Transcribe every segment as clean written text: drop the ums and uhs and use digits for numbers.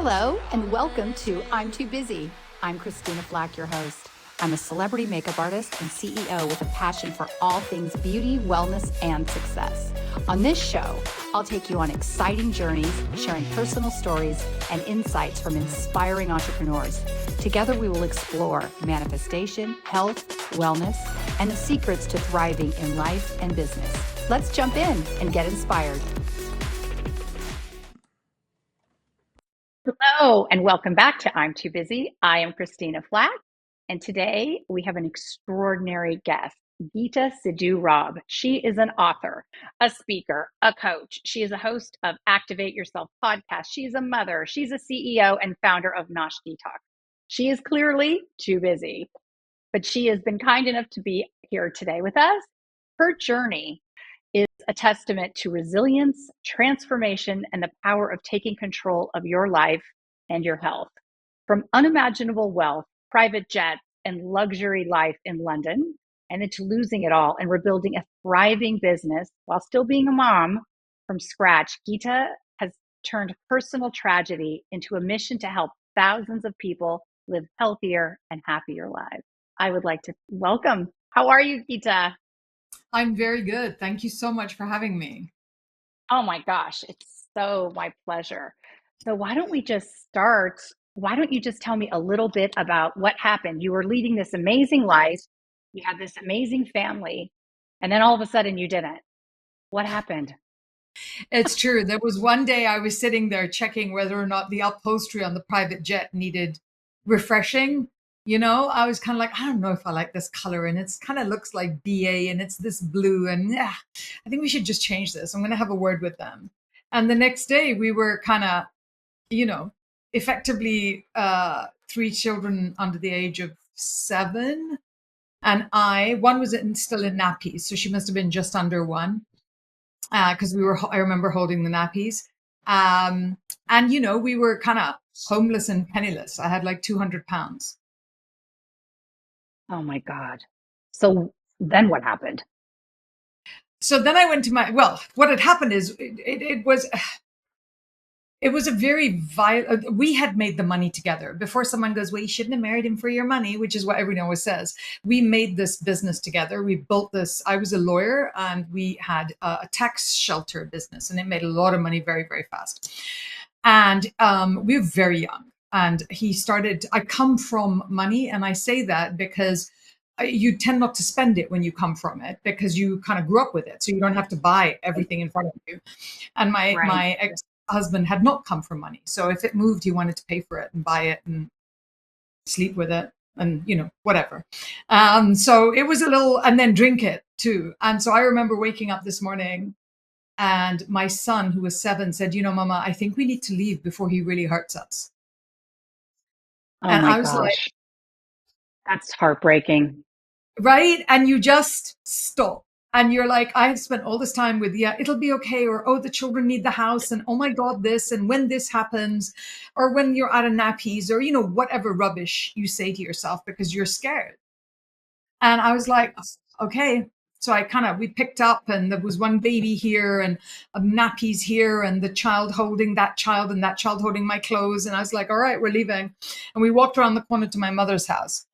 Hello, and welcome to I'm Too Busy. I'm Christina Flach, your host. I'm a celebrity makeup artist and CEO with a passion for all things beauty, wellness, and success. On this show, I'll take you on exciting journeys, sharing personal stories and insights from inspiring entrepreneurs. Together, we will explore manifestation, health, wellness, and the secrets to thriving in life and business. Let's jump in and get inspired. Hello, and welcome back to I'm Too Busy. I am Christina Flach, and today we have an extraordinary guest, Geeta Sidhu-Robb. She is an author, a speaker, a coach. She is a host of Activate Yourself podcast. She's a mother. She's a CEO and founder of Nosh Detox. She is clearly too busy, but she has been kind enough to be here today with us. Her journey is a testament to resilience, transformation, and the power of taking control of your life and your health. From unimaginable wealth, private jets, and luxury life in London, and then to losing it all and rebuilding a thriving business while still being a mom from scratch, Geeta has turned personal tragedy into a mission to help thousands of people live healthier and happier lives. I would like to welcome. How are you, Geeta? I'm very good. Thank you so much for having me. Oh my gosh, it's so my pleasure. So why don't we just start? Why don't you just tell me a little bit about what happened? You were leading this amazing life, you had this amazing family, and then all of a sudden you didn't. What happened? It's true. There was one day I was sitting there checking whether or not the upholstery on the private jet needed refreshing. I was kind of like, I don't know if I like this color, and it's kind of looks like BA and it's this blue, and yeah, I think we should just change this. I'm going to have a word with them. And the next day we were kind of, effectively three children under the age of 7. And one was still in nappies, so she must have been just under 1. Because I remember holding the nappies. And, we were kind of homeless and penniless. I had like 200 pounds. Oh my God. So then what happened? So then I went to what had happened is it was a very violent, we had made the money together. Before someone goes, well, you shouldn't have married him for your money, which is what everyone always says. We made this business together. We built this. I was a lawyer and we had a tax shelter business, and it made a lot of money very, very fast. And we were very young. And I come from money. And I say that because you tend not to spend it when you come from it, because you kind of grew up with it. So you don't have to buy everything in front of you. And my ex-husband had not come from money. So if it moved, he wanted to pay for it and buy it and sleep with it and, whatever. So it was and then drink it too. And so I remember waking up this morning and my son, who was 7, said, Mama, I think we need to leave before he really hurts us. Oh and my gosh. Like, that's heartbreaking. Right? And you just stop. And you're like, I have spent all this time with, yeah, it'll be okay. Or, oh, the children need the house. And oh my God, this. And when this happens, or when you're out of nappies, or, whatever rubbish you say to yourself because you're scared. And I was like, okay. So we picked up, and there was one baby here and nappies here, and the child holding that child and that child holding my clothes. And I was like, all right, we're leaving. And we walked around the corner to my mother's house.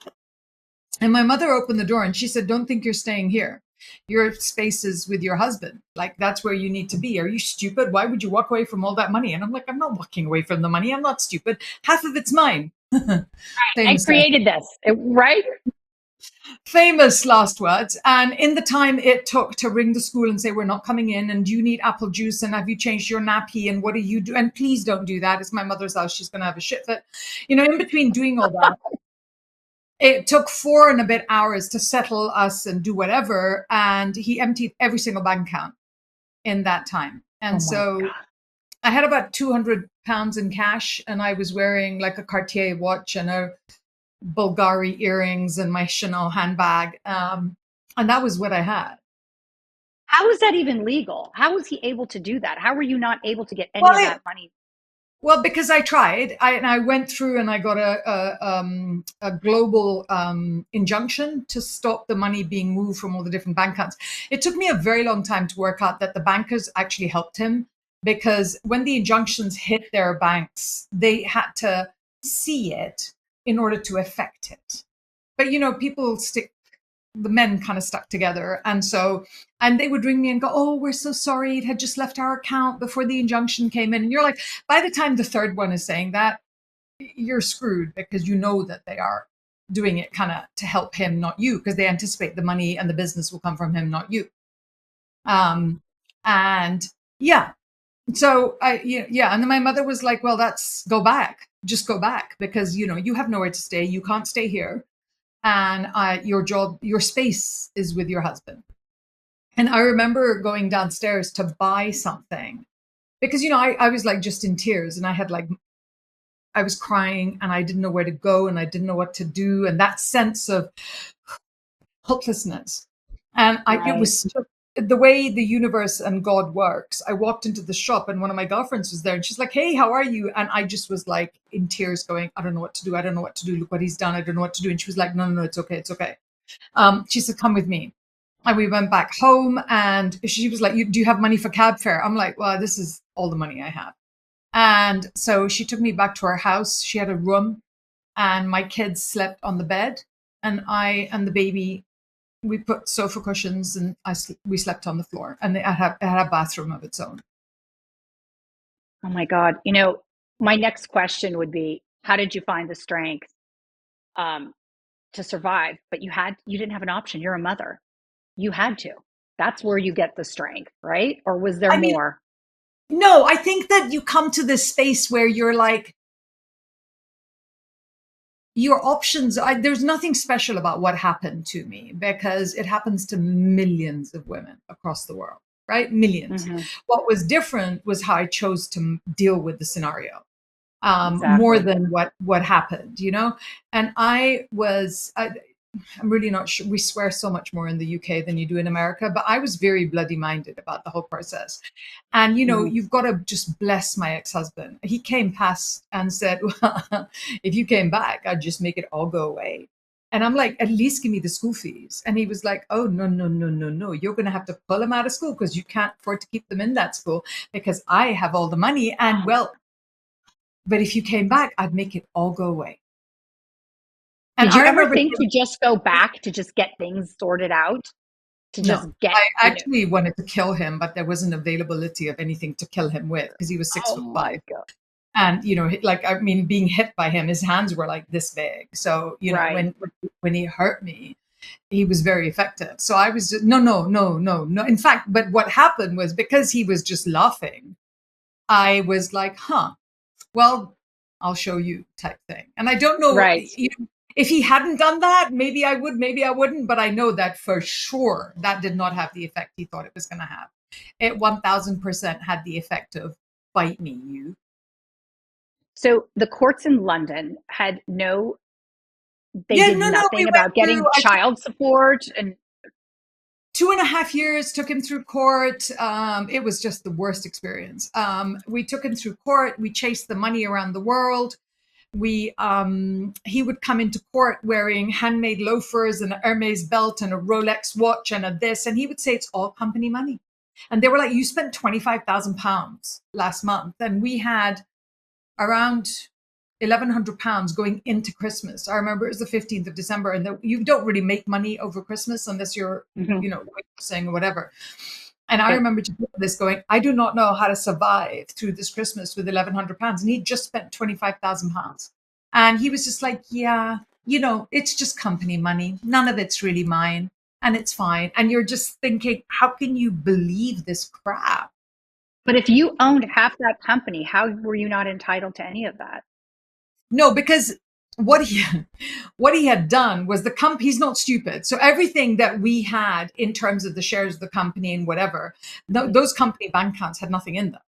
And my mother opened the door and she said, don't think you're staying here. Your space is with your husband. Like, that's where you need to be. Are you stupid? Why would you walk away from all that money? And I'm like, I'm not walking away from the money. I'm not stupid. Half of it's mine. I created this, right? Famous last words. And in the time it took to ring the school and say, we're not coming in, and do you need apple juice, and have you changed your nappy, and what do you do? And please don't do that. It's my mother's house. She's going to have a shit fit. In between doing all that, it took 4 and a bit hours to settle us and do whatever. And he emptied every single bank account in that time. And so I had about 200 pounds in cash, and I was wearing like a Cartier watch and a Bulgari earrings and my Chanel handbag. And that was what I had. How was that even legal? How was he able to do that? How were you not able to get any of that money? Well, because I tried, I went through and I got a global injunction to stop the money being moved from all the different bank accounts. It took me a very long time to work out that the bankers actually helped him because when the injunctions hit their banks, they had to see it in order to affect it. But people stick, the men kind of stuck together. And they would ring me and go, "Oh, we're so sorry. It had just left our account before the injunction came in." And you're like, by the time the third one is saying that, you're screwed, because you know that they are doing it kind of to help him, not you, because they anticipate the money and the business will come from him, not you. And yeah, so and then my mother was like, "Well, that's go back, just go back, because you have nowhere to stay. You can't stay here, and your job, your space is with your husband." And I remember going downstairs to buy something because I was like just in tears, and I was crying, and I didn't know where to go, and I didn't know what to do, and that sense of hopelessness. And it Right. was the way the universe and God works. I walked into the shop, and one of my girlfriends was there, and she's like, "Hey, how are you?" And I just was like in tears, going, "I don't know what to do. I don't know what to do. Look what he's done. I don't know what to do." And she was like, "No, no, no, it's okay. It's okay." She said, "Come with me." And we went back home, and she was like, "Do you have money for cab fare?" I'm like, "Well, this is all the money I have." And so she took me back to her house. She had a room, and my kids slept on the bed, and I and the baby, we put sofa cushions, and we slept on the floor, and it had a bathroom of its own. Oh my God. My next question would be, how did you find the strength um, to survive? But you didn't have an option. You're a mother. You had to. That's where you get the strength, right? Or was there I mean, more? no, I think that you come to this space where you're like, your options, there's nothing special about what happened to me, because it happens to millions of women across the world, right? Millions. Hmm. What was different was how I chose to deal with the scenario, more Exactly. than what happened, And I'm really not sure. We swear so much more in the UK than you do in America, but I was very bloody minded about the whole process. And Hmm. you've got to just bless my ex-husband. He came past and said, "Well, if you came back, I'd just make it all go away." And I'm like, "At least give me the school fees." And he was like, "Oh, no, no, no, no, no. You're going to have to pull them out of school, because you can't afford to keep them in that school, because I have all the money. And well, but if you came back, I'd make it all go away." And Did you I ever remember, think to just go back to just get things sorted out? To no, just get, I actually wanted to kill him, but there wasn't availability of anything to kill him with, because he was six oh foot my five. God. And like, I mean, being hit by him, his hands were like this big. So Right. when he hurt me, he was very effective. So I was just, no, no, no, no, no. In fact, but what happened was, because he was just laughing, I was like, "Huh, well, I'll show you," type thing. And I don't know, Right. if he hadn't done that, maybe I would, maybe I wouldn't, but I know that for sure that did not have the effect he thought it was going to have. It 1000% had the effect of, "Bite me, you." So the courts in London had no, they Yeah, did no, no, we nothing went about through, getting child support and 2.5 years, took him through court. It was just the worst experience. We took him through court. We chased the money around the world. He would come into court wearing handmade loafers and an Hermes belt and a Rolex watch and a this, and he would say it's all company money. And they were like, "You spent £25,000 last month," and we had around £1,100 going into Christmas. I remember it was the 15th of December, and you don't really make money over Christmas unless you're, Mhm. witnessing or whatever. And I Right. remember just this going, "I do not know how to survive through this Christmas with £1,100." And he just spent £25,000. And he was just like, "Yeah, it's just company money. None of it's really mine. And it's fine." And you're just thinking, how can you believe this crap? But if you owned half that company, how were you not entitled to any of that? No, because what he what he had done was, he's not stupid. So everything that we had in terms of the shares of the company and whatever, Mhm. those company bank accounts had nothing in them.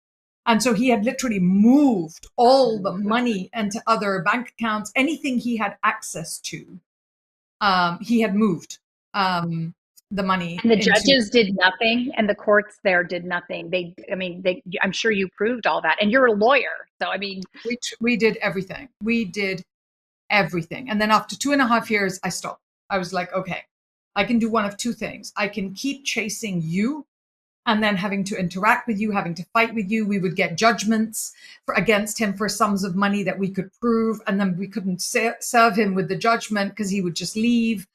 And so he had literally moved all the Oh God. money into other bank accounts. Anything he had access to, he had moved, the money And the into. judges did nothing, and the courts there did nothing. I mean, I'm sure you proved all that, and you're a lawyer, so I mean, We did everything. We did everything. And then after 2.5 years, I stopped. I was like, "Okay, I can do one of two things. I can keep chasing you, and then having to interact with you, having to fight with you. We would get judgments against him for sums of money that we could prove, and then we couldn't serve him with the judgment because he would just leave.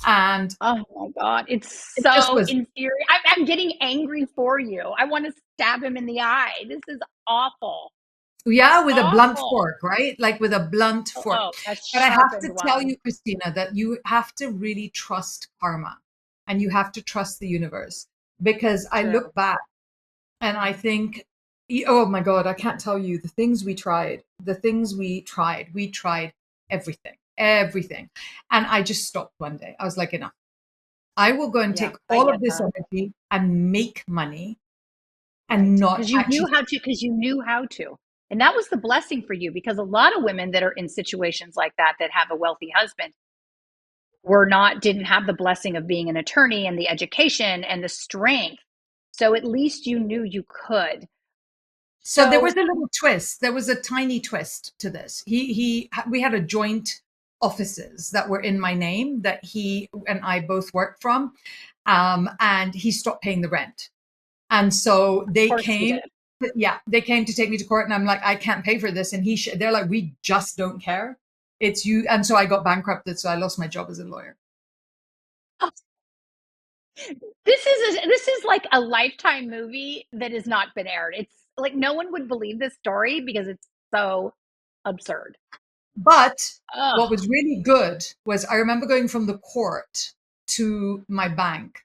And Oh my God. It's it just so was, infuriating. I'm getting angry for you. I want to stab him in the eye. This is awful. yeah, with a blunt Awful. fork, right? Like with a blunt fork. Oh, a But I have to sharpened tell one. you, Christina, that you have to really trust karma and you have to trust the universe, because I True. look back and I think, oh my God, I can't tell you the things we tried, the things we tried. We tried everything, everything. And I just stopped one day. I was like, enough. I will go and Yeah, take I all get of this that. energy and make money and Right. not Because you knew actually. how to, because you knew how to. And that was the blessing for you, because a lot of women that are in situations like that have a wealthy husband were not, didn't have the blessing of being an attorney and the education and the strength. So at least you knew you could. So there So was a little twist. There was a tiny twist to this. We had a joint offices that were in my name that he and I both worked from, and he stopped paying the rent. And so of they course he came, did. yeah, they came to take me to court, and I'm like, I can't pay for this. And they're like, we just don't care. It's you. And so I got bankrupted. So I lost my job as a lawyer. This is like a Lifetime movie that has not been aired. It's like no one would believe this story because it's so absurd. But Oh, what was really good was I remember going from the court to my bank,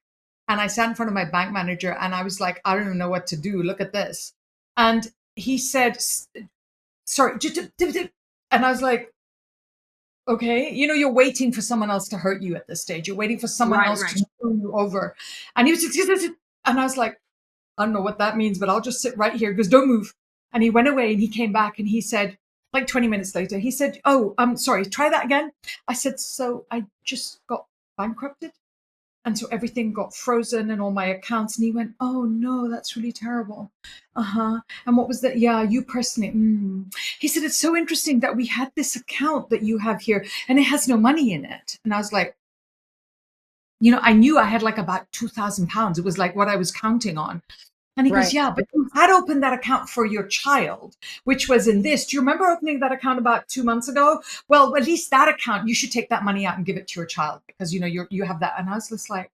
and I sat in front of my bank manager and I was like, I don't even know what to do. Look at this. And he said, sorry. And I was like, okay, you're waiting for someone else to hurt you at this stage. You're waiting for someone right, else right. to screw you over. And he was just, and I was like, I don't know what that means, but I'll just sit right here. He goes, don't move. And he went away and he came back and he said, like 20 minutes later, he said, oh, I'm sorry, try that again. I said, so I just got bankrupted. And so everything got frozen and all my accounts. And he went, oh no, that's really terrible. Uh-huh. And what was that? Yeah, you personally. He said, it's so interesting that we had this account that you have here and it has no money in it. And I was like, I knew I had like about £2,000. It was like what I was counting on. And he goes, Right. yeah, but you had opened that account for your child, which was in this. Do you remember opening that account about 2 months ago? Well, at least that account, you should take that money out and give it to your child because, you have that. And I was just like,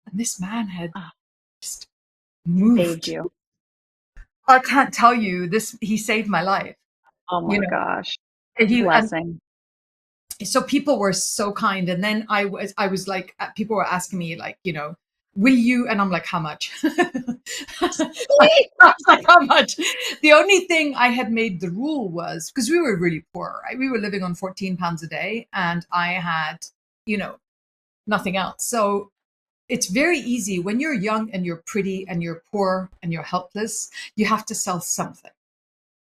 and this man had Oh, just saved moved. you. I can't tell you this. He saved my life, Oh you my know, gosh. and Blessing. so people were so kind. And then I was like, people were asking me like, will you? And I'm like, how much? I was like, how much? The only thing I had made the rule was because we were really poor, right? We were living on £14 a day and I had, you know, nothing else. So it's very easy when you're young and you're pretty and you're poor and you're helpless, you have to sell something.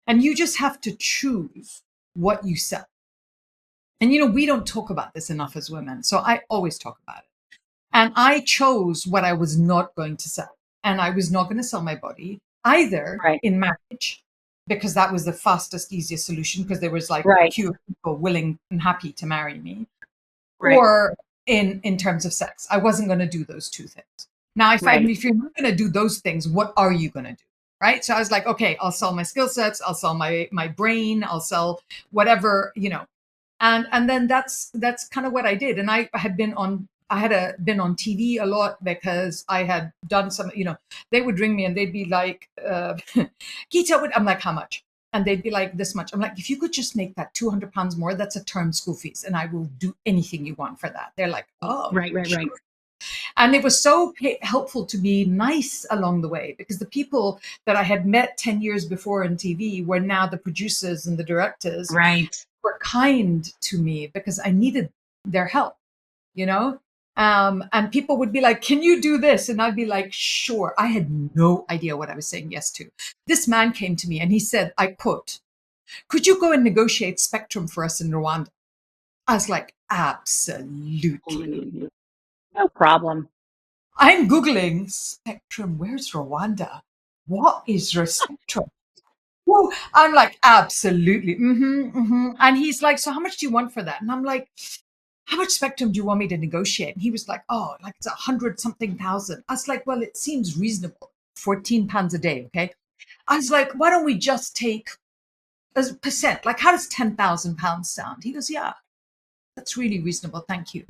And you just have to choose what you sell. And we don't talk about this enough as women. So I always talk about it. And I chose what I was not going to sell. And I was not going to sell my body either Right. in marriage, because that was the fastest, easiest solution, because there was like a Right. queue of people willing and happy to marry me, Right. or in terms of sex. I wasn't going to do those two things. Now, Right. if you're not going to do those things, what are you going to do? Right. So I was like, okay, I'll sell my skill sets. I'll sell my brain. I'll sell whatever. And then that's kind of what I did. And I had been on TV a lot because I had done some. They would ring me and they'd be like, Geeta would. I'm like, how much? And they'd be like, this much. I'm like, if you could just make that £200 more, that's a term school fees, and I will do anything you want for that. They're like, oh, Right. Right. Right. sure. And it was so helpful to be nice along the way, because the people that I had met 10 years before in TV were now the producers and the directors, Right. were kind to me because I needed their help, you know? And people would be like, can you do this? And I'd be like, sure. I had no idea what I was saying yes to. This man came to me and he said, I quote, could you go and negotiate spectrum for us in Rwanda? I was like, absolutely. No problem. I'm Googling spectrum. Where's Rwanda? What is your spectrum? Whoa. I'm like, absolutely. And he's like, so how much do you want for that? And I'm like, how much spectrum do you want me to negotiate? And he was like, oh, like it's 100 something thousand. I was like, well, it seems reasonable. £14 a day. Okay. I was like, why don't we just take a percent? Like, how does £10,000 sound? He goes, yeah, that's really reasonable. Thank you.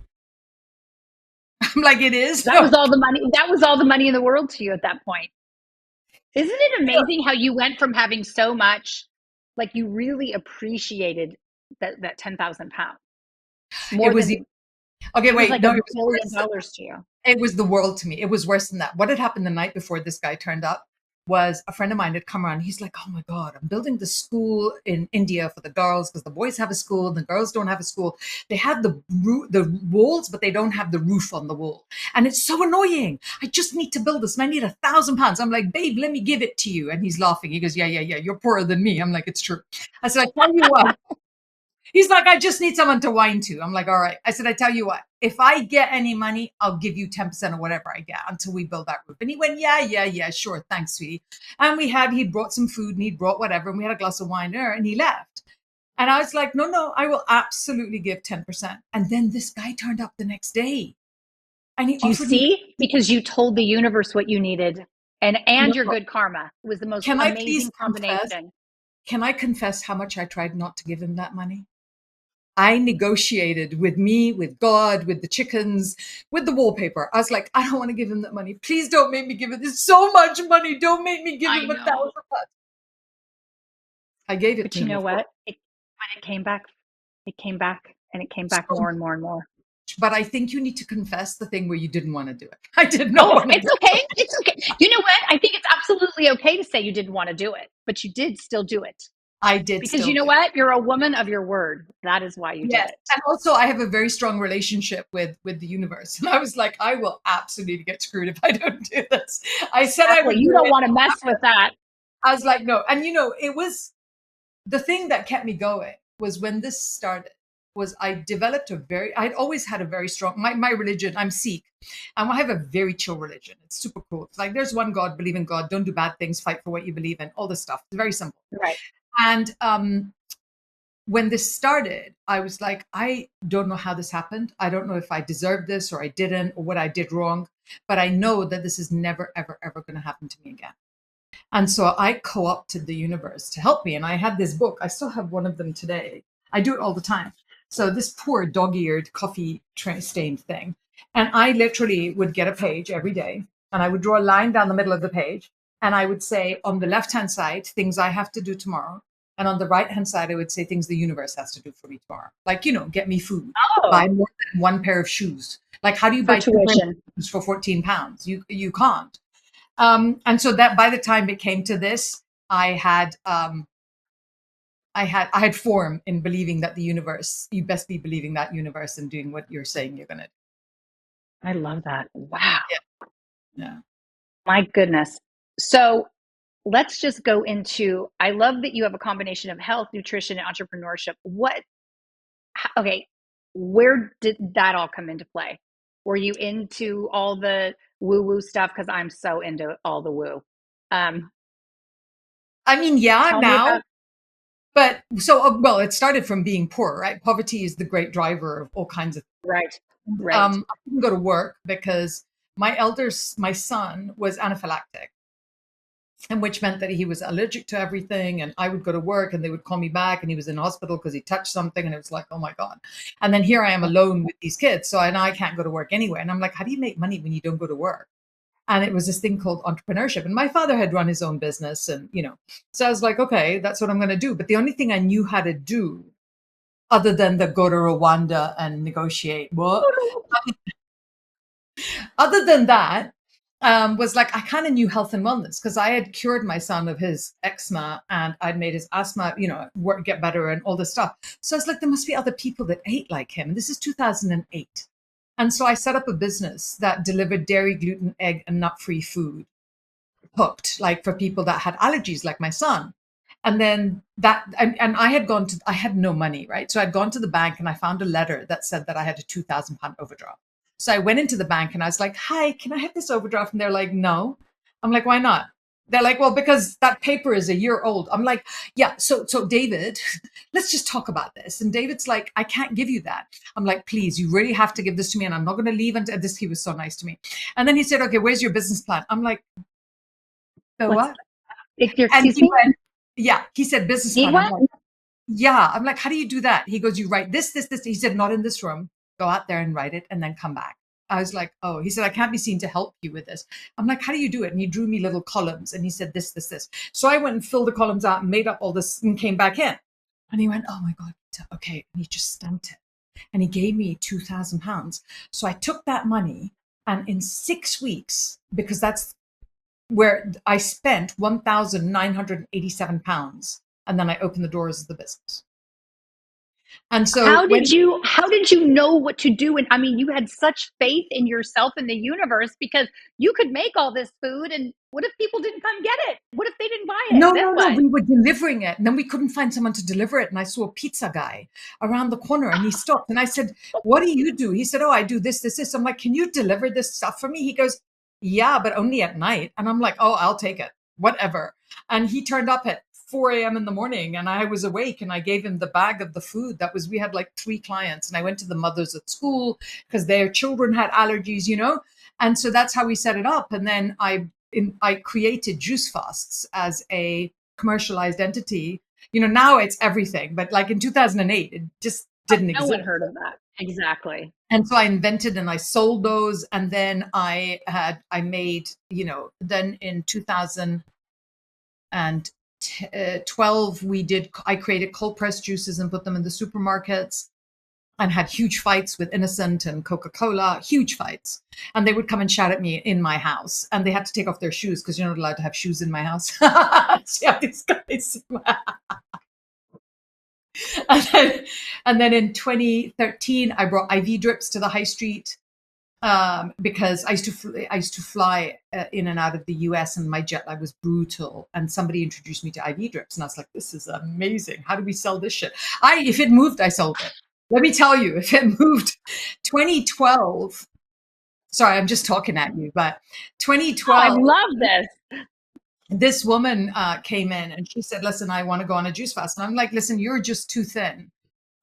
I'm like, it is? That was all the money. That was all the money in the world to you at that point. Isn't it amazing how you went from having so much, like you really appreciated that 10,000 pounds It more was, than okay, it was wait, like a no, it was billion worse. dollars to you. It was the world to me. It was worse than that. What had happened the night before this guy turned up was a friend of mine had come around. He's like, oh my God, I'm building the school in India for the girls because the boys have a school and the girls don't have a school. They have the walls, but they don't have the roof on the wall. And it's so annoying. I just need to build this and I need £1,000. I'm like, babe, let me give it to you. And he's laughing. He goes, yeah. You're poorer than me. I'm like, it's true. I said, I tell you what. He's like, I just need someone to whine to. I'm like, all right. I said, I tell you what, if I get any money, I'll give you 10% of whatever I get until we build that roof. And he went, yeah, sure. Thanks, sweetie. And he brought some food and he brought whatever. And we had a glass of wine there and he left. And I was like, no, I will absolutely give 10%. And then this guy turned up the next day and he Do you offered me, see? Because you told the universe what you needed and your no, good karma. It was the most can I please amazing confess? combination. Can I confess how much I tried not to give him that money? I negotiated with me, with God, with the chickens, with the wallpaper. I was like, I don't want to give him that money. Please don't make me give it. There's so much money. Don't make me give I him know. £1,000. I gave it But to you him, know of course. what? But it came back. It came back and it came back So more and more and more. much. But I think you need to confess the thing where you didn't want to do it. I did not Oh, want to do it's it. okay. It's okay. You know what? I think it's absolutely okay to say you didn't want to do it, but you did still do it. I did Because you still know do. what? You're a woman of your word. That is why you did Yes. it. And also I have a very strong relationship with the universe. And I was like, I will absolutely get screwed if I don't do this. I said I Exactly. would You do don't it. want to mess with that. I was like, no. And it was the thing that kept me going was when this started was I'd always had a very strong my religion. I'm Sikh and I have a very chill religion. It's super cool. It's like there's one God, believe in God, don't do bad things, fight for what you believe in, all this stuff. It's very simple. Right. And when this started, I was like, I don't know how this happened. I don't know if I deserved this or I didn't or what I did wrong, but I know that this is never, ever, ever going to happen to me again. And so I co opted the universe to help me. And I had this book. I still have one of them today. I do it all the time. So this poor dog eared coffee stained thing. And I literally would get a page every day and I would draw a line down the middle of the page. And I would say on the left hand side, things I have to do tomorrow. And on the right hand side, I would say things the universe has to do for me tomorrow. Like, get me food, buy Oh, more than one pair of shoes. Like, how do you for buy two pairs tuition. of shoes for £14? You can't. And so that by the time it came to this, I had form in believing that the universe, you best be believing that universe and doing what you're saying you're gonna do. I love that. Wow. Yeah. Yeah. My goodness. So let's just go into, I love that you have a combination of health, nutrition, and entrepreneurship. Okay, where did that all come into play? Were you into all the woo woo stuff? Because I'm so into all the woo. Um, I mean, yeah, Tell me now, about, but so well, it started from being poor, right? Poverty is the great driver of all kinds of right, things. right. I couldn't go to work because my son was anaphylactic, and which meant that he was allergic to everything. And I would go to work and they would call me back and he was in hospital because he touched something. And it was like, oh my God. And then here I am alone with these kids. So I can't go to work anyway. And I'm like, how do you make money when you don't go to work? And it was this thing called entrepreneurship. And my father had run his own business. And, so I was like, okay, that's what I'm going to do. But the only thing I knew how to do other than the go to Rwanda and negotiate, what? Other than that, was like I kind of knew health and wellness because I had cured my son of his eczema and I'd made his asthma, get better and all this stuff. So I was like, there must be other people that ate like him. And this is 2008. And so I set up a business that delivered dairy, gluten, egg, and nut-free food hooked, like for people that had allergies, like my son. And then and I had no money, right? So I'd gone to the bank and I found a letter that said that I had a £2,000 overdraft. So I went into the bank and I was like, hi, can I have this overdraft? And they're like, no. I'm like, why not? They're like, well, because that paper is a year old. I'm like, yeah. So David, let's just talk about this. And David's like, I can't give you that. I'm like, please, you really have to give this to me, and I'm not going to leave until this. He was so nice to me. And then he said, okay, where's your business plan? I'm like, the What's what? And excuse he me? went, yeah. He said business Need plan. I'm one? like, yeah. I'm like, how do you do that? He goes, you write this. He said, not in this room. Go out there and write it and then come back. I was like, oh, he said, I can't be seen to help you with this. I'm like, how do you do it? And he drew me little columns and he said, this. So I went and filled the columns out and made up all this and came back in. And he went, oh my God, okay. And he just stamped it. And he gave me £2,000. So I took that money and in 6 weeks, because that's where I spent £1,987. And then I opened the doors of the business. And so when, How did you know what to do? And I mean, you had such faith in yourself and the universe because you could make all this food, and what if people didn't come get it? What if they didn't buy it? Then no, what? we were delivering it. And then we couldn't find someone to deliver it. And I saw a pizza guy around the corner and he stopped. And I said, what do you do? He said, oh, I do this. I'm like, can you deliver this stuff for me? He goes, yeah, but only at night. And I'm like, oh, I'll take it, whatever. And he turned up at 4 a.m. in the morning and I was awake and I gave him the bag of the food. We had like 3 clients and I went to the mothers at school because their children had allergies, you know? And so that's how we set it up. And then I created Juice Fasts as a commercialized entity. You know, now it's everything, but like in 2008, it just didn't No one exist. heard of that. Exactly. And so I invented and I sold those. And then I made, you know, then in 2012, I created cold pressed juices and put them in the supermarkets and had huge fights with Innocent and Coca-Cola, huge fights. And they would come and shout at me in my house. And they had to take off their shoes because you're not allowed to have shoes in my house. So yeah, these guys. And then in 2013, I brought IV drips to the high street because I used to fly in and out of the US, and my jet lag was brutal. And somebody introduced me to IV drips, and I was like, "This is amazing! How do we sell this shit?" If it moved, I sold it. Let me tell you, if it moved, 2012. Sorry, I'm just talking at you, but Oh, I 2012, love this. this woman came in and she said, "Listen, I want to go on a juice fast." And I'm like, "Listen, you're just too thin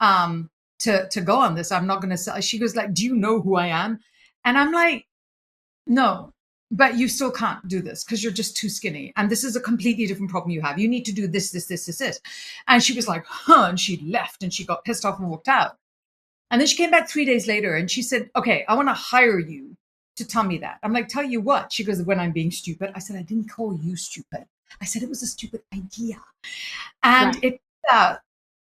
to go on this. I'm not going to sell." She goes like, "Do you know who I am?" And I'm like, "No, but you still can't do this because you're just too skinny. And this is a completely different problem you have. You need to do this. And she was like, huh. And she left and she got pissed off and walked out. And then she came back 3 days later and she said, okay, I want to hire you to tell me that. I'm like, tell you what? She goes, when I'm being stupid. I said, I didn't call you stupid. I said, it was a stupid idea. And Right. it,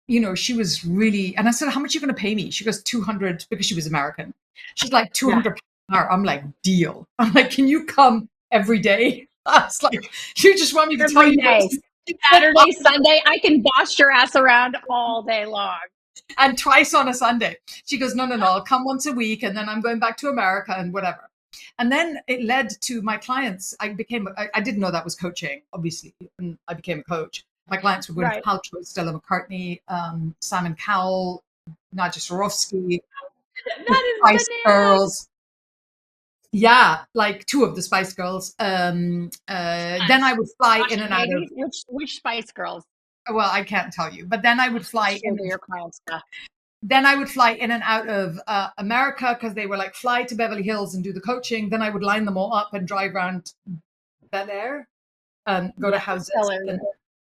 you know, she was really, and I said, how much are you going to pay me? She goes, 200, because she was American. She's like, Yeah. 200 an hour. I'm like, deal. I'm like, can you come every day? I was like, you just want me to tell Every you what day. to do? Saturday, Sunday, I can boss your ass around all day long. And twice on a Sunday. She goes, no, I'll come once a week and then I'm going back to America and whatever. And then it led to my clients. I didn't know that was coaching, obviously. And I became a coach. My clients were Gwyneth Right. Paltrow, Stella McCartney, Simon Cowell, Nadia Swarovski, the That is Spice bananas. Girls. Yeah, like 2 of the Spice Girls. Then I would fly in Gosh, and out of, babies. Which Spice Girls? well, I can't tell you, but then I would fly Show in. to your clients stuff. Then I would fly in and out of America because they were like, fly to Beverly Hills and do the coaching. Then I would line them all up and drive around Bel Air and go to Yeah, houses. Stella. And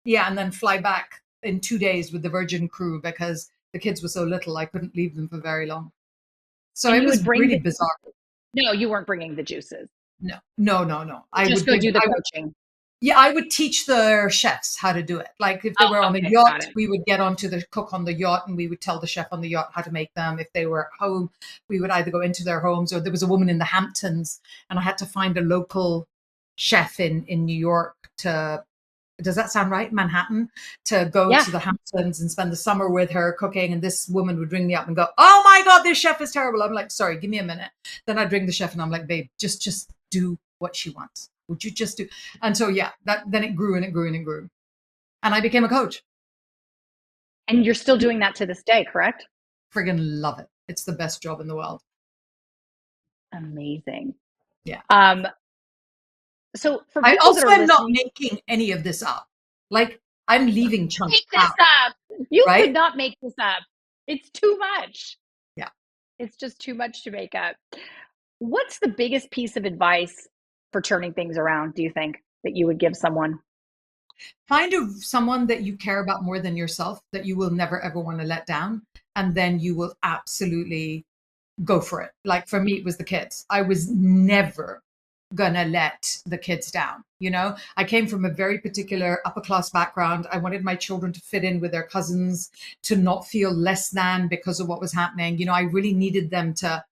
yeah, and then fly back in 2 days with the Virgin crew because the kids were so little, I couldn't leave them for very long. So And it you would was bring really the, bizarre. no, you weren't bringing the juices. No. You just go do the coaching. Yeah, I would teach the chefs how to do it. Like if they Oh, were on a okay. yacht, Got it. we would get onto the cook on the yacht and we would tell the chef on the yacht how to make them. If they were at home, we would either go into their homes or there was a woman in the Hamptons and I had to find a local chef in New York to, does that sound right? Manhattan, to go Yeah. to the Hamptons and spend the summer with her cooking. And this woman would ring me up and go, "Oh my God, this chef is terrible." I'm like, "Sorry, give me a minute." Then I'd ring the chef and I'm like, "Babe, just do what she wants. Would you just do?" And so, yeah, then it grew and it grew and it grew. And I became a coach. And you're still doing that to this day, correct? Friggin' love it. It's the best job in the world. Amazing. Yeah. Um, So for I people that also are am not listening, making any of this up. Like, I'm leaving chunks make this out, up. You could right? not make this up. It's too much. Yeah. It's just too much to make up. What's the biggest piece of advice for turning things around, do you think, that you would give someone? Find someone that you care about more than yourself, that you will never ever want to let down. And then you will absolutely go for it. Like for me, it was the kids. I was never gonna let the kids down. I came from a very particular upper class background. I wanted my children to fit in with their cousins, to not feel less than because of what was happening. I really needed them to.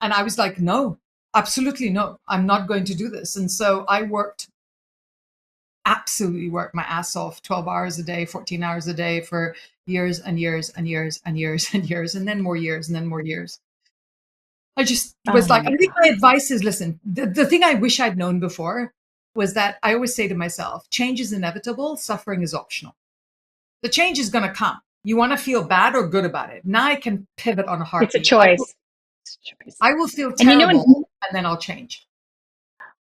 And I was like, no, absolutely no, I'm not going to do this. And so I absolutely worked my ass off 12 hours a day, 14 hours a day for years and years and years and years and years, and then more years and then more years. I just Oh was like, my I think God. my advice is listen, the thing I wish I'd known before was that I always say to myself, change is inevitable, suffering is optional. The change is going to come. You want to feel bad or good about it. Now I can pivot on a It's a heartbeat. choice. It's a choice. I will feel And and terrible and then I'll change.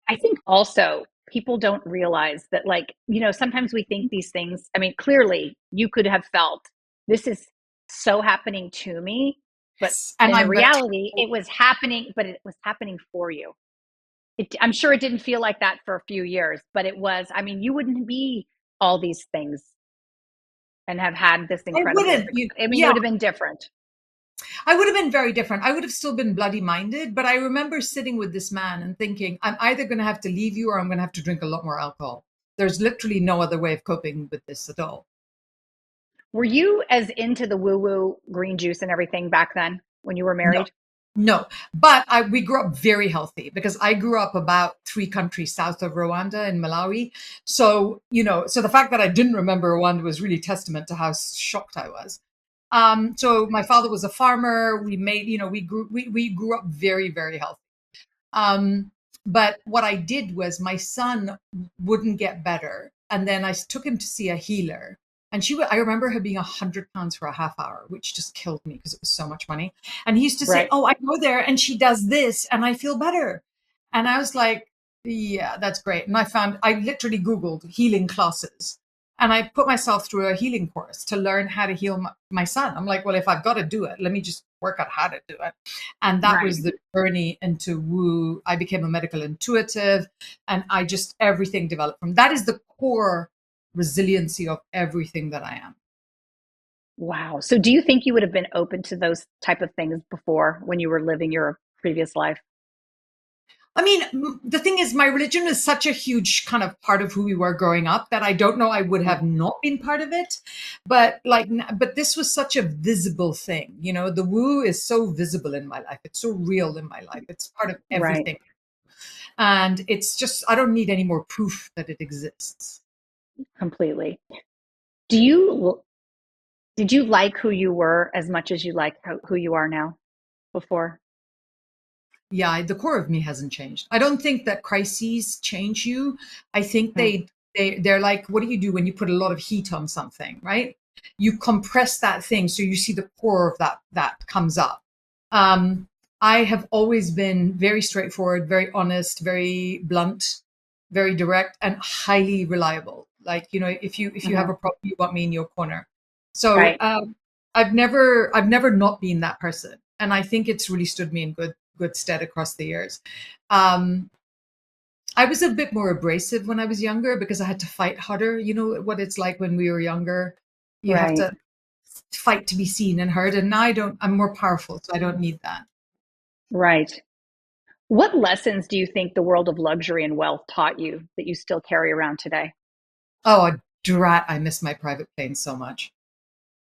I think also people don't realize that, like, sometimes we think these things. I mean, clearly you could have felt this is so happening to me, but Yes. And in the I'm a reality, terrible. it was happening, but it was happening for you. I'm sure it didn't feel like that for a few years, but it was. I mean, you wouldn't be all these things and have had this I incredible wouldn't. success. I mean, it Yeah, would have been different. I would have been very different. I would have still been bloody minded, but I remember sitting with this man and thinking, I'm either going to have to leave you or I'm going to have to drink a lot more alcohol. There's literally no other way of coping with this at all. Were you as into the woo woo green juice and everything back then when you were No, married? no. But we grew up very healthy because I grew up about 3 countries south of Rwanda in Malawi. So, so the fact that I didn't remember Rwanda was really testament to how shocked I was. So my father was a farmer. We made, we grew up very, very healthy. Um, but what I did was my son wouldn't get better. And then I took him to see a healer. And I remember her being £100 for a half hour, which just killed me because it was so much money. And he used to say, Right. oh, I go there and she does this and I feel better. And I was like, yeah, that's great. And I literally Googled healing classes and I put myself through a healing course to learn how to heal my son. I'm like, well, if I've got to do it, let me just work out how to do it. And that Right. was the journey into woo. I became a medical intuitive and everything developed from that is the core resiliency of everything that I am. Wow. So do you think you would have been open to those type of things before when you were living your previous life? I mean, the thing is, my religion is such a huge kind of part of who we were growing up that I don't know I would have not been part of it. But but this was such a visible thing. The woo is so visible in my life. It's so real in my life. It's part of Right. everything. And it's just, I don't need any more proof that it exists. Completely. Do you did you like who you were as much as you like who you are now before? Yeah, the core of me hasn't changed. I don't think that crises change you. I think Hmm. they're like, what do you do when you put a lot of heat on something, right? You compress that thing so you see the core of that comes up. Um, I have always been very straightforward, very honest, very blunt, very direct, and highly reliable. Like, if you have Hmm. a problem, you want me in your corner. So Right. I've never not been that person, and I think it's really stood me in good stead across the years. Um, I was a bit more abrasive when I was younger because I had to fight harder. You know what it's like when we were younger. You have Right. to fight to be seen and heard, and now I don't. I'm more powerful, so I don't need that. Right. What lessons do you think the world of luxury and wealth taught you that you still carry around today? Oh, a drat! I miss my private plane so much.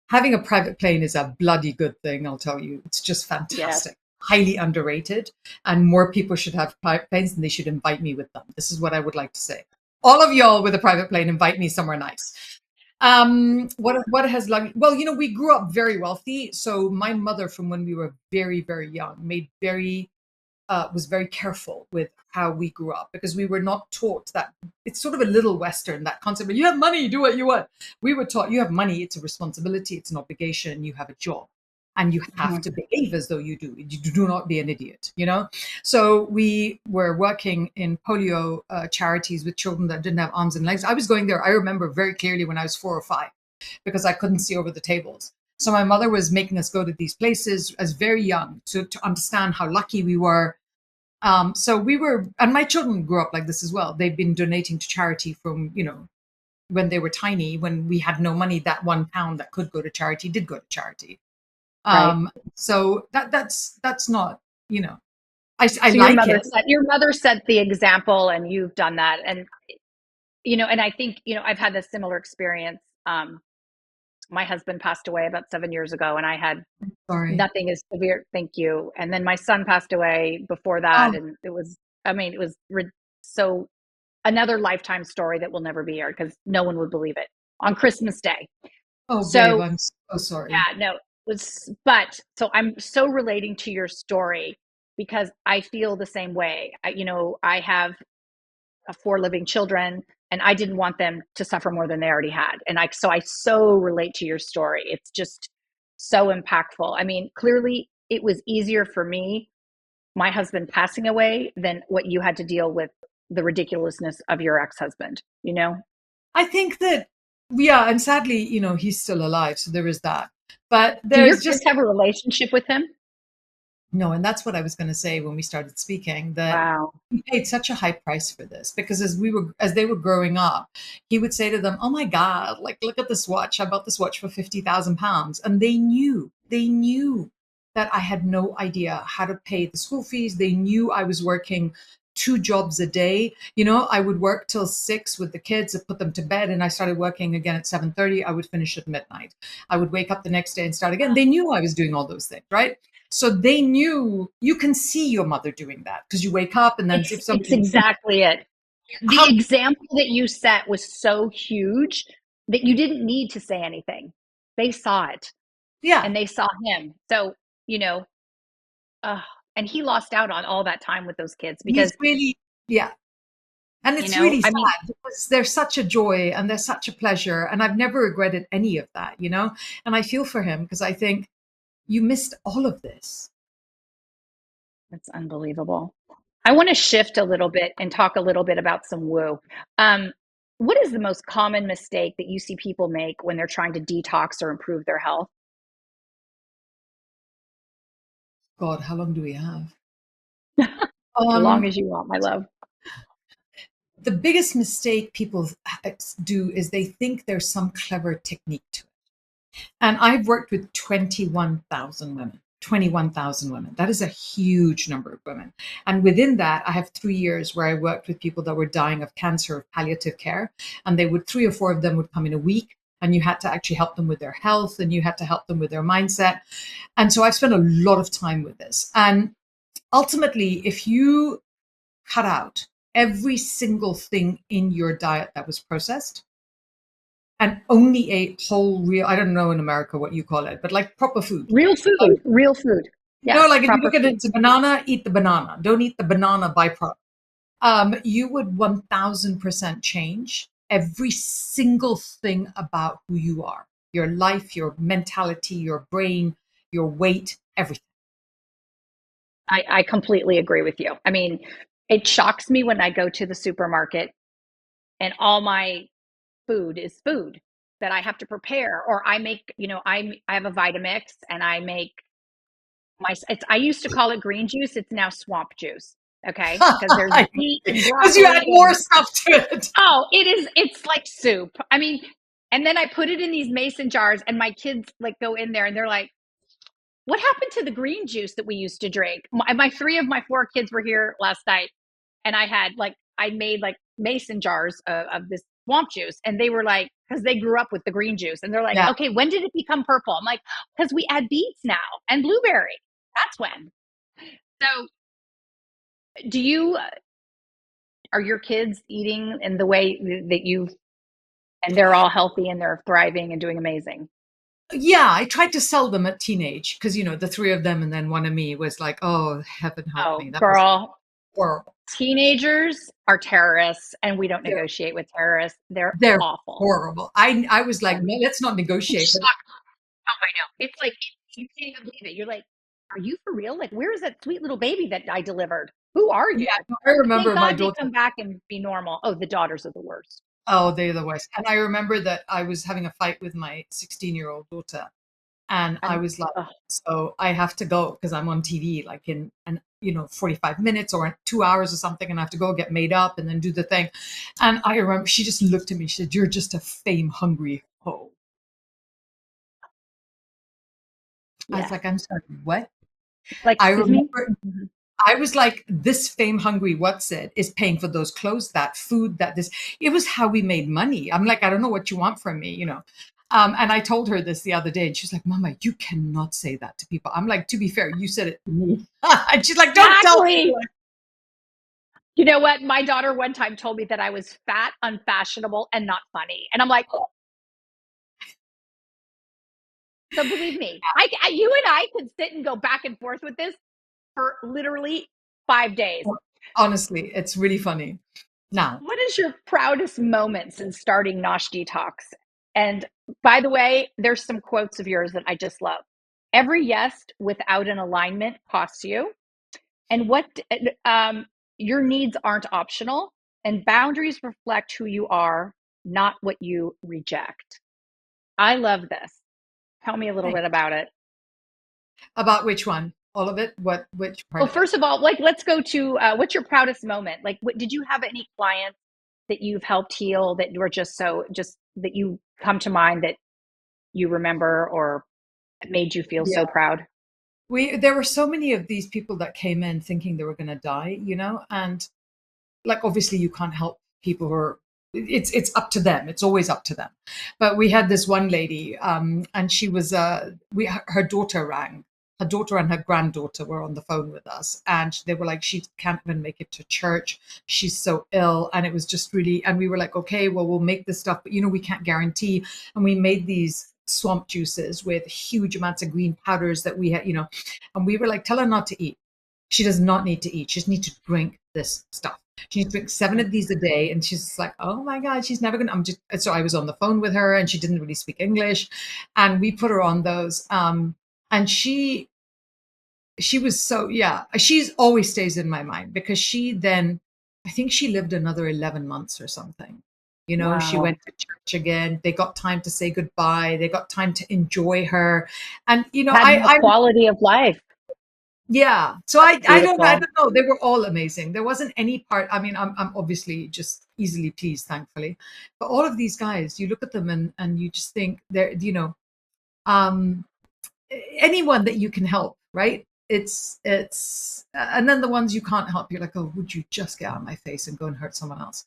Having a private plane is a bloody good thing, I'll tell you. It's just Yes. fantastic, highly underrated, and more people should have private planes and they should invite me with them. This is what I would like to say. All of y'all with a private plane, invite me somewhere nice. What has luck? Well, we grew up very wealthy. So my mother, from when we were very, very young, was very careful with how we grew up because we were not taught that it's sort of a little Western, that concept of you have money, do what you want. We were taught you have money, it's a responsibility, it's an obligation, you have a job. and you have Mhm. to behave as though you do. You do not be an idiot, you know? So we were working in polio charities with children that didn't have arms and legs. I was going there, I remember very clearly when I was 4 or 5, because I couldn't see over the tables. So my mother was making us go to these places as very young to understand how lucky we were. So we were, and my children grew up like this as well. They've been donating to charity from, when they were tiny, when we had no money, that £1 that could go to charity did go to charity. Right. So that's not, I So your like mother it. set the example, and you've done that. And and I think, I've had this similar experience. My husband passed away about 7 years ago, and I had Sorry. nothing as severe. Thank you. And then my son passed away before that, Oh, and it was, I mean, it was so another lifetime story that will never be aired because no one would believe it on Christmas Day. oh, babe, So I'm so sorry. yeah, no, it was, but so I'm so relating to your story because I feel the same way. I have four living children, and I didn't want them to suffer more than they already had. And I so relate to your story. It's just so impactful. I mean, clearly it was easier for me, my husband passing away, than what you had to deal with, the ridiculousness of your ex-husband. I think that, yeah, and sadly, he's still alive, so there is that. But Do your there's kids just have a relationship with him? no, and that's what I was going to say when we started speaking, that Wow. he paid such a high price for this, because as they were growing up, he would say to them, "Oh my God, like look at this watch! I bought this watch for £50,000," and they knew that I had no idea how to pay the school fees. They knew I was working 2 jobs a day. I would work till 6 with the kids and put them to bed, and I started working again at 7:30. I would finish at midnight. I would wake up the next day and start again. They knew I was doing all those things, right? So they knew. You can see your mother doing that because you wake up and then if It's somebody, exactly it. The how, example that you set was so huge that you didn't need to say anything. They saw it, yeah, and they saw him. So, you know, uh, and he lost out on all that time with those kids he's because, really, yeah. And it's really I mean, sad because they're such a joy and they're such a pleasure. And I've never regretted any of that. And I feel for him because I think you missed all of this. it's unbelievable. I want to shift a little bit and talk a little bit about some woo. Um, what is the most common mistake that you see people make when they're trying to detox or improve their health? God, how long do we have? As long Um, as you want, my love. the biggest mistake people do is they think there's some clever technique to it. And I've worked with 21,000 women. 21,000 women. That is a huge number of women. And within that, I have 3 years where I worked with people that were dying of cancer, of palliative care. And 3 or 4 of them would come in a week. And you had to actually help them with their health and you had to help them with their mindset. And so I spent a lot of time with this. And ultimately, if you cut out every single thing in your diet that was processed, and only ate whole, real, I don't know in America what you call it, but like proper food. Real food, real food. Yes, Like if you proper look at it, food. it's a banana, eat the banana. Don't eat the banana byproduct. You would 1000% change every single thing about who you are, your life, your mentality, your brain, your weight, everything. I completely agree with you. I mean, it shocks me when I go to the supermarket and all my food is food that I have to prepare, or I make, I have a Vitamix, and I make I used to call it green juice. It's now swamp juice. Okay. Because there's beet and Because you broccoli add more and, stuff to it. oh, it's like soup. I mean, and then I put it in these mason jars, and my kids like go in there and they're like, what happened to the green juice that we used to drink? My three of my four kids were here last night, and I made like mason jars of this swamp juice, and they were like, because they grew up with the green juice, and they're like, Yeah. okay, when did it become purple? I'm like, because we add beets now and blueberry. That's when. So, do you are your kids eating in the way that you, and they're all healthy and they're thriving and doing amazing? Yeah, I tried to sell them at teenage because, the three of them and then one of me was like, oh, heaven help Oh, me. That was girl, horrible. teenagers are terrorists, and we don't They're, negotiate with terrorists. They're they're awful. horrible. I was like, Yeah. no, let's not negotiate. It's But shocking. Oh, I know. It's like You can't even believe it. You're like, are you for real? Like, where is that sweet little baby that I delivered? Who are Yeah, you? no, I But thank remember my God they daughter. come back and be normal. Oh, the daughters are the worst. Oh, they're the worst. And I remember that I was having a fight with my 16-year-old daughter, and I And was like, oh, so I have to go because I'm on TV like in 45 minutes or 2 hours or something, and I have to go get made up and then do the thing. And I remember she just looked at me. She said, "You're just a fame hungry hoe." I was yeah. like, "I'm sorry, what?" Like, I excuse me? remember Mhm. I was like, this fame hungry what's it is paying for those clothes, that food, that this. It was how we made money. I'm like, I don't know what you want from me. And I told her this the other day, and she's like, Mama, you cannot say that to people. I'm like, to be fair, you said it to me. And she's like, don't tell Exactly. people. You know what? My daughter one time told me that I was fat, unfashionable, and not funny. And I'm like, oh, so believe me, you and I could sit and go back and forth with this for literally 5 days. Honestly, it's really funny. Now, What is your proudest moment since starting Nosh Detox? And by the way, there's some quotes of yours that I just love. Every yes without an alignment costs you. And um, your needs aren't optional. And boundaries reflect who you are, not what you reject. I love this. Tell me a little hey, bit about it. about which one? All of it? Which part Well, of it? first of all, like let's go to what's your proudest moment? Like, did you have any clients that you've helped heal that were just that you come to mind that you remember or made you feel Yeah. so proud? There were so many of these people that came in thinking they were going to die, and like obviously you can't help people who are it's up to them. It's always up to them. But we had this one lady, and she was we her daughter rang. Her daughter and her granddaughter were on the phone with us, and they were like, she can't even make it to church. She's so ill. And it was just really, and we were like, okay, well, we'll make this stuff, but we can't guarantee. And we made these swamp juices with huge amounts of green powders that we had, and we were like, tell her not to eat. She does not need to eat. She just needs to drink this stuff. She drinks 7 of these a day, and she's like, "Oh my god, she's never gonna." I'm just so I was on the phone with her, and she didn't really speak English, and we put her on those. And she was so yeah. She's always stays in my mind because I think she lived another 11 months or something. She Wow. went to church again. They got time to say goodbye. They got time to enjoy her, and Had more quality of life. yeah. So That's I beautiful. don't know. They were all amazing. There wasn't any part. I mean, I'm obviously just easily pleased, thankfully. But all of these guys, you look at them and you just think um, anyone that you can help, right? And then the ones you can't help, you're like, oh, would you just get out of my face and go and hurt someone else?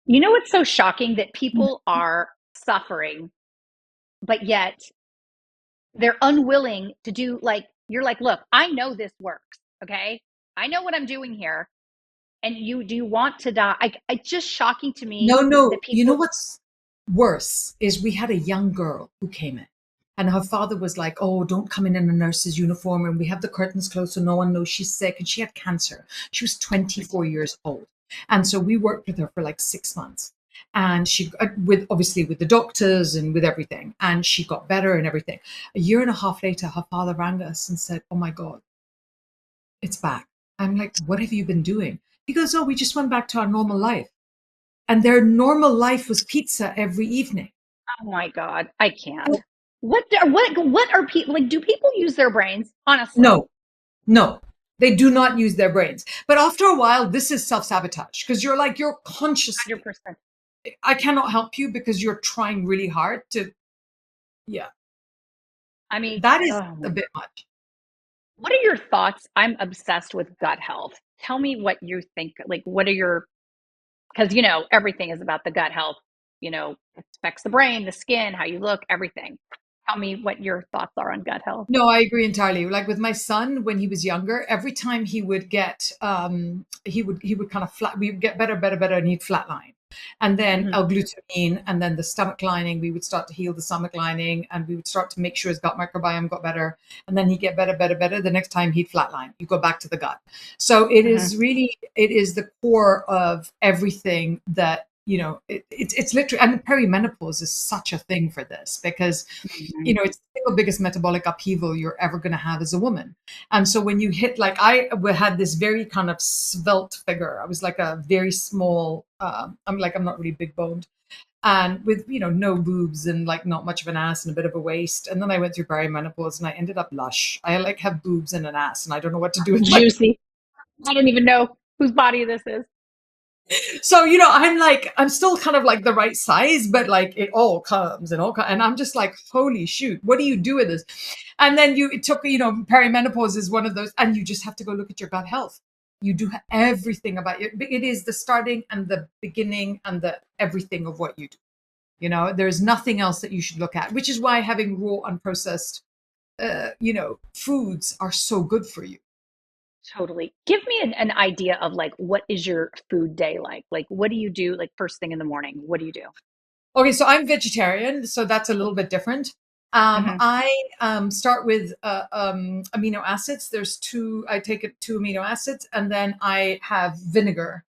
You know what's so shocking that people are suffering, but yet they're unwilling to do like you're like, look, I know this works. Okay. I know what I'm doing here. And you do you want to die? It's just shocking to me No, that no. You know people what's worse is we had a young girl who came in, and her father was like, "Oh, don't come in a nurse's uniform, and we have the curtains closed so no one knows she's sick." And she had cancer. She was 24 years old, and so we worked with her for like 6 months. And she, with obviously with the doctors and with everything, and she got better and everything. A year and a half later, her father rang us and said, "Oh my God, it's back." I'm like, "What have you been doing?" He goes, "Oh, we just went back to our normal life." And their normal life was pizza every evening. oh my God, I can't. So, What are people like? Do people use their brains? Honestly, no, no, they do not use their brains. But after a while, this is self sabotage because you're consciously, 100%. I cannot help you because you're trying really hard to, yeah, I mean, that is oh a my, bit much. what are your thoughts? I'm obsessed with gut health. Tell me what you think. Like, what are your, because everything is about the gut health. It affects the brain, the skin, how you look, everything. Tell me what your thoughts are on gut health. No, I agree entirely. Like with my son, when he was younger, every time he would get, he would kind of flat. We would get better, better, better, and he'd flatline. And then Hmm. L-glutamine, and then the stomach lining. We would start to heal the stomach lining, and we would start to make sure his gut microbiome got better. And then he'd get better, better, better. The next time he'd flatline. You go back to the gut. So it Hmm. is really, it is the core of everything that it's literally, and perimenopause is such a thing for this because Mhm. it's the single biggest metabolic upheaval you're ever going to have as a woman. And so when you hit, like, I had this very kind of svelte figure. I was like a very small, I'm not really big boned, and with no boobs and like not much of an ass and a bit of a waist. And then I went through perimenopause and I ended up lush. I like have boobs and an ass and I don't know what to do with my. Juicy. I don't even know whose body this is. So I'm still kind of like the right size, but like it all comes and and I'm just like, holy shoot, what do you do with this? And then it took, perimenopause is one of those, and you just have to go look at your gut health. You do everything about it. It is the starting and the beginning and the everything of what you do. There's nothing else that you should look at, which is why having raw, unprocessed, foods are so good for you. Totally. Give me an idea of like what is your food day like? Like what do you do like first thing in the morning? What do you do? Okay, so I'm vegetarian, so that's a little bit different. Hmm. I start with amino acids. There's two, I take it two amino acids, and then I have vinegar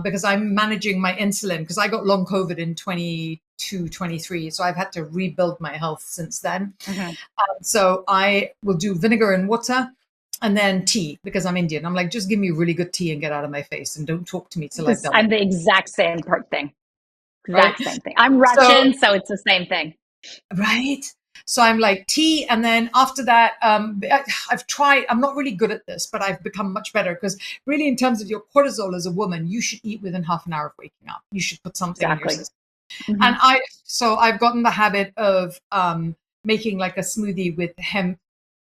because I'm managing my insulin because I got long COVID in 22, 23. So I've had to rebuild my health since then. Hmm. So I will do vinegar and water and then tea because I'm Indian. I'm like, just give me really good tea and get out of my face and don't talk to me till I've This done I'm it. the exact same thing. Right. Exact same thing. I'm So Russian, so it's the same thing. right. So I'm like tea, and then after that, I've tried. I'm not really good at this, but I've become much better because really, in terms of your cortisol as a woman, you should eat within half an hour of waking up. You should put something in your Exactly. system. Hmm. And I've gotten the habit of making like a smoothie with hemp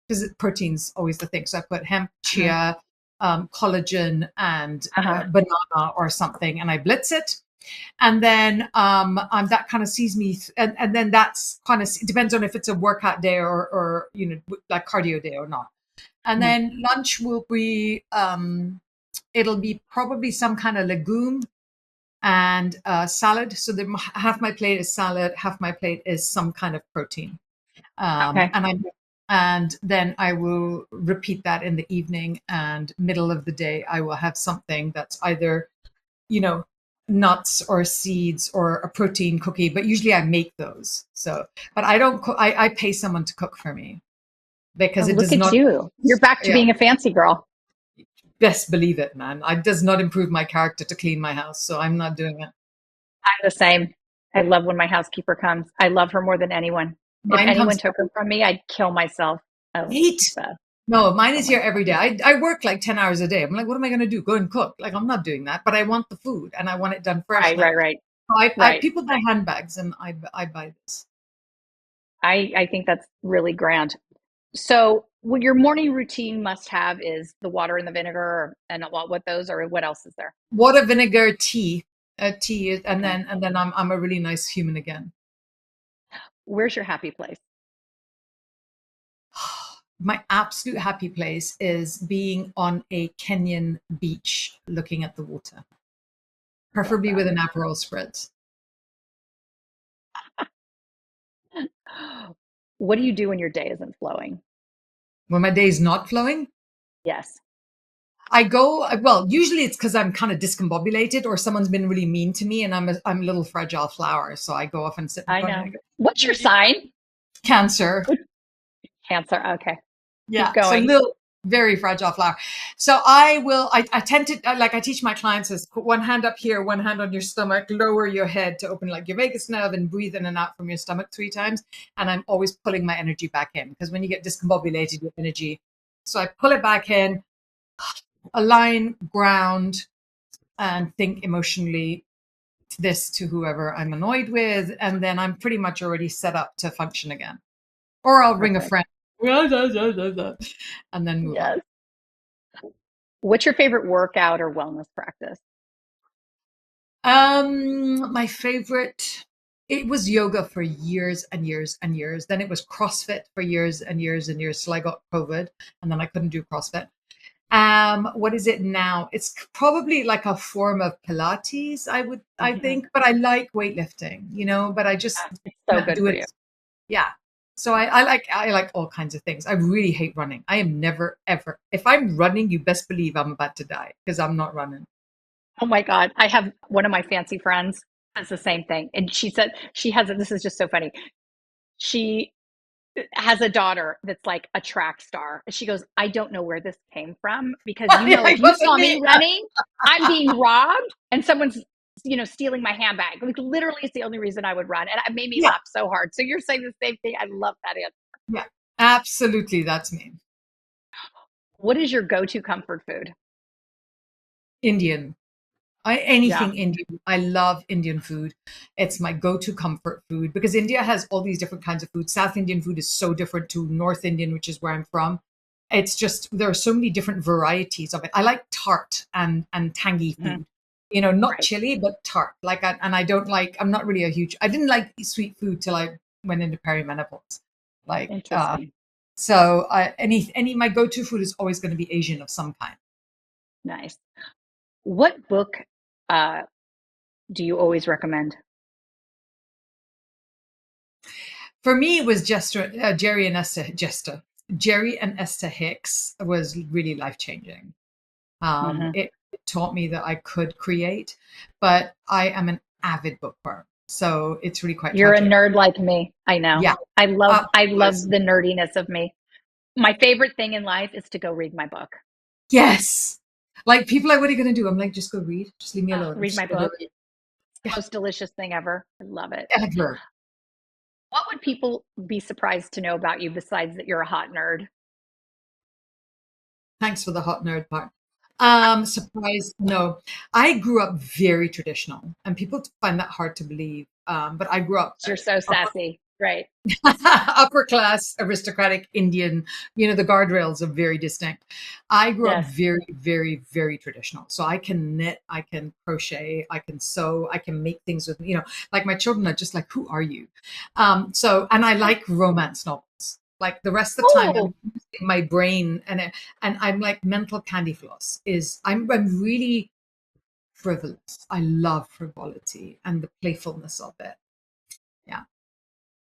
because protein's always the thing. So I put hemp, Hmm. chia, collagen, and Uh-huh. banana or something, and I blitz it. And then that kind of sees me, and then that's kind of, it depends on if it's a workout day or like cardio day or not. And Hmm. then lunch will be it'll be probably some kind of legume and salad. So half my plate is salad, half my plate is some kind of protein. Okay. And then I will repeat that in the evening, and middle of the day I will have something that's either you know, nuts or seeds or a protein cookie, but usually I make those. So, but I don't cook, I pay someone to cook for me Oh, because it look does at not, you. You're back to yeah, being a fancy girl. best believe it, man. It does not improve my character to clean my house. So I'm not doing it. I'm the same. I love when my housekeeper comes. I love her more than anyone. If Mine anyone comes took her from me, I'd kill myself. Oh, eight. the No, mine oh is my here every day. I work like 10 hours a day. I'm like, what am I going to do? Go and cook. Like, I'm not doing that, but I want the food and I want it done fresh. right, Like, right, right, right. people buy handbags and I buy this. I think that's really grand. So, what your morning routine must have is the water and the vinegar, and what those are. What else is there? Water, vinegar, tea, and Okay. then I'm a really nice human again. Where's your happy place? My absolute happy place is being on a Kenyan beach looking at the water, Love preferably that. with an Aperol spritz. What do you do when your day isn't flowing? When my day is not flowing, Yes, I go, well, usually it's because I'm kind of discombobulated or someone's been really mean to me and I'm a little fragile flower. So I go off and sit in the I corner and I know. go, What's your sign? Cancer. Cancer. Okay, keep Yeah, so going. little, very fragile flower. So I tend to, like I teach my clients is put one hand up here, one hand on your stomach, lower your head to open like your vagus nerve and breathe in and out from your stomach 3 times. And I'm always pulling my energy back in because when you get discombobulated, your energy. So I pull it back in, align, ground, and think emotionally this to whoever I'm annoyed with. And then I'm pretty much already set up to function again. Or I'll ring a Perfect. friend and then move on. Yes. What's your favorite workout or wellness practice? My favorite, it was yoga for years and years and years. Then it was CrossFit for years and years and years till I got COVID, and then I couldn't do CrossFit. What is it now? It's probably like a form of Pilates, I Mhm. think, but I like weightlifting, but I just It's so can't good do for it. you. Yeah. So I like all kinds of things. I really hate running. I am never ever. If I'm running, you best believe I'm about to die because I'm not running. Oh my God. I have one of my fancy friends. It's the same thing. And she said she has, this is just so funny. She has a daughter that's like a track star. She goes, I don't know where this came from because Yeah, if it you wasn't saw me me. running, I'm being robbed and someone's stealing my handbag. Like literally, it's the only reason I would run, and it made me Yeah, laugh so hard. So you're saying the same thing. I love that answer. yeah, absolutely. That's me. What is your go-to comfort food? Indian. Yeah. Anything Indian. I love Indian food. It's my go-to comfort food because India has all these different kinds of food. South Indian food is so different to North Indian, which is where I'm from. It's just there are so many different varieties of it. I like tart and tangy Mhm. food. Not Right. chili, but tart. And I don't like. I'm not really a huge. I didn't like sweet food till I went into perimenopause. Like, Interesting. so any my go-to food is always going to be Asian of some kind. Nice. What book uh, do you always recommend? For me, it was just Jerry and Esther Hicks was really life changing. Hmm. It taught me that I could create, but I am an avid bookworm, so it's really quite You're a tragic. nerd like me. I know. Yeah, I love was the nerdiness of me. My favorite thing in life is to go read my book. yes. Like people are, what are you going to do? I'm like, just go read. Just leave me alone. I'm Read just my going to go book. read. The Yeah, most delicious thing ever. I love it. ever. What would people be surprised to know about you besides that you're a hot nerd? Thanks for the hot nerd part. Surprise, no. I grew up very traditional, and people find that hard to believe. But I grew up You're so upper sassy. Right. upper class, aristocratic Indian. The guardrails are very distinct. I grew up Yes. very, very, very traditional. So I can knit, I can crochet, I can sew, I can make things with, like my children are just like, who are you? And I like romance novels. Like the rest of the time, Oh, I'm using my brain and I'm like mental candy floss. I'm really frivolous. I love frivolity and the playfulness of it. Yeah.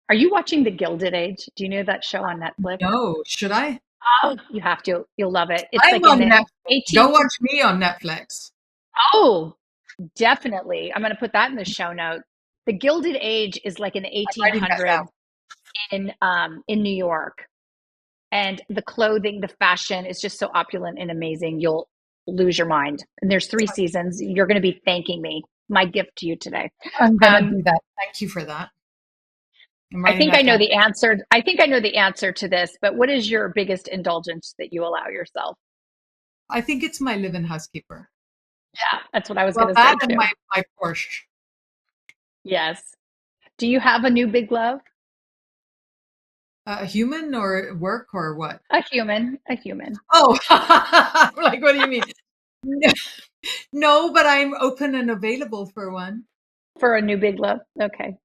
are you watching The Gilded Age? Do you know that show on Netflix? No, should I? Oh, you have to. You'll love it. It's I'm like in on the Netflix. 18. Don't watch me on Netflix. Oh, definitely. I'm going to put that in the show notes. The Gilded Age is like in the I'm writing that down. 1800s in New York, and the clothing, the fashion is just so opulent and amazing. You'll lose your mind. And there's 3 seasons. You're going to be thanking me. My gift to you today. I'm gonna Um, do that. Thank you for that. I'm I writing think I that know down. the answer. I think I know the answer to this, but what is your biggest indulgence that you allow yourself? I think it's my live-in housekeeper. Yeah, that's what I was Well, going to that say and too. my Porsche. Yes. Do you have a new big love? A human or work or what? A human, a human Oh, like what do you mean? No, no, but I'm open and available for one. for a new big love. Okay.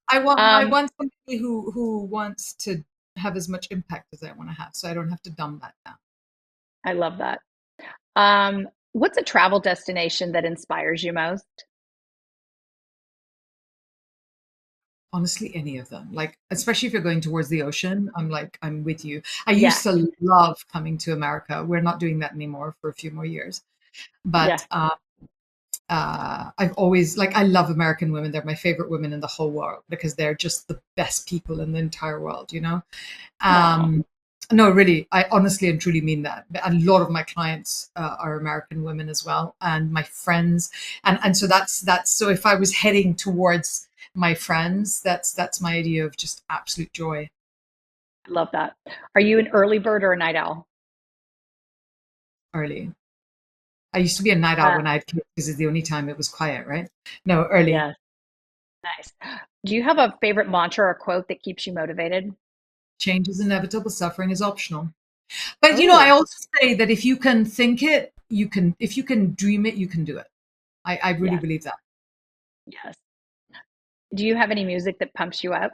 I Um, want somebody who wants to have as much impact as I want to have, so I don't have to dumb that down. I love that. What's a travel destination that inspires you most? Honestly, any of them. Like, especially if you're going towards the ocean, I'm with you. I used Yes. to love coming to America. We're not doing that anymore for a few more years. But Yes. I've always like I love American women. They're my favorite women in the whole world because they're just the best people in the entire world. Oh, Um, no, really, I honestly and truly mean that. A lot of my clients are American women as well, and my friends, and so that's so. If I was heading towards my friends, that's my idea of just absolute joy. I love that. Are you an early bird or a night owl? Early. I used to be a night owl Uh, when I had kids because it's the only time it was quiet, right? No, early. yes. Nice. Do you have a favorite mantra or quote that keeps you motivated? Change is inevitable. Suffering is optional. But I Oh, also say that if you can think it, you can. If you can dream it, you can do it. I really yes. believe that. Yes. Do you have any music that pumps you up?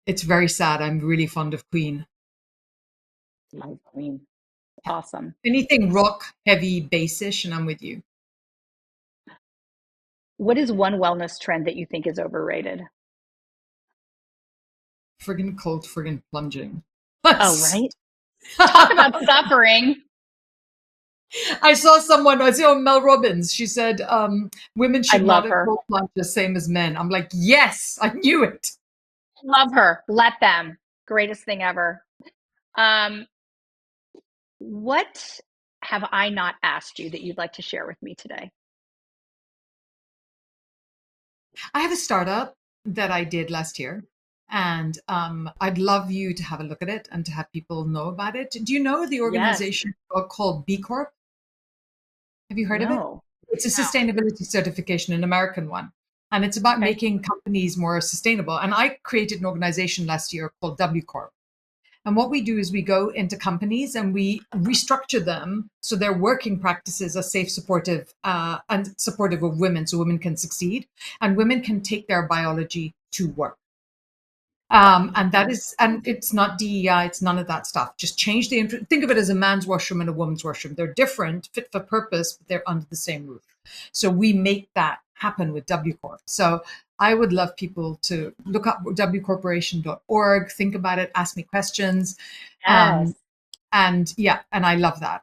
It's very sad. I'm really fond of Queen. Love Queen. Yeah. Awesome. Anything rock, heavy, bassish, and I'm with you. What is one wellness trend that you think is overrated? Friggin' cold, friggin' plunging. Oh, That's right. Talk about suffering. I saw Mel Robbins. She said, women I should not love have her. cold plunge the same as men. I'm like, yes, I knew it. Love her. Let them. Greatest thing ever. Um, what have I not asked you that you'd like to share with me today? I have a startup that I did last year, and I'd love you to have a look at it and to have people know about it. Do you know the Yes. organization called B Corp? Have you heard of it? No. It's a No. sustainability certification, an American one. And it's about Okay. making companies more sustainable. And I created an organization last year called W Corp. And what we do is we go into companies and we restructure them so their working practices are safe, supportive, and supportive of women, so women can succeed and women can take their biology to work. And that is, and it's not DEI, it's none of that stuff. Just change think of it as a man's washroom and a woman's washroom. They're different, fit for purpose, but they're under the same roof. So we make that happen with W Corp. So I would love people to look up wcorporation.org, think about it, ask me questions. Yes. And yeah, and I love that.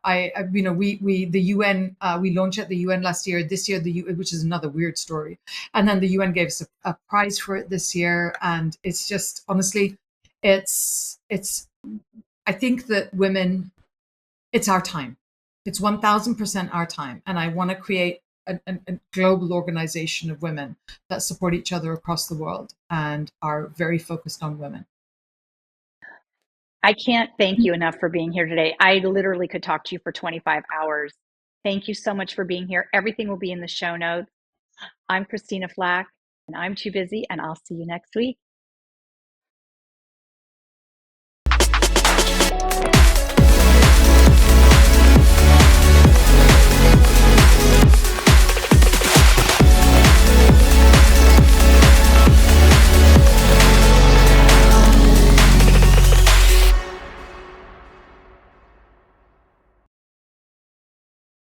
You know, we the UN, we launched at the UN last year. This year, which is another weird story, and then the UN gave us a prize for it this year, and it's just honestly, it's. I think that women, it's our time. It's 1000% our time, and I want to create a global organization of women that support each other across the world and are very focused on women. I can't thank you enough for being here today. I literally could talk to you for 25 hours. Thank you so much for being here. Everything will be in the show notes. I'm Christina Flach, and I'm too busy, and I'll see you next week.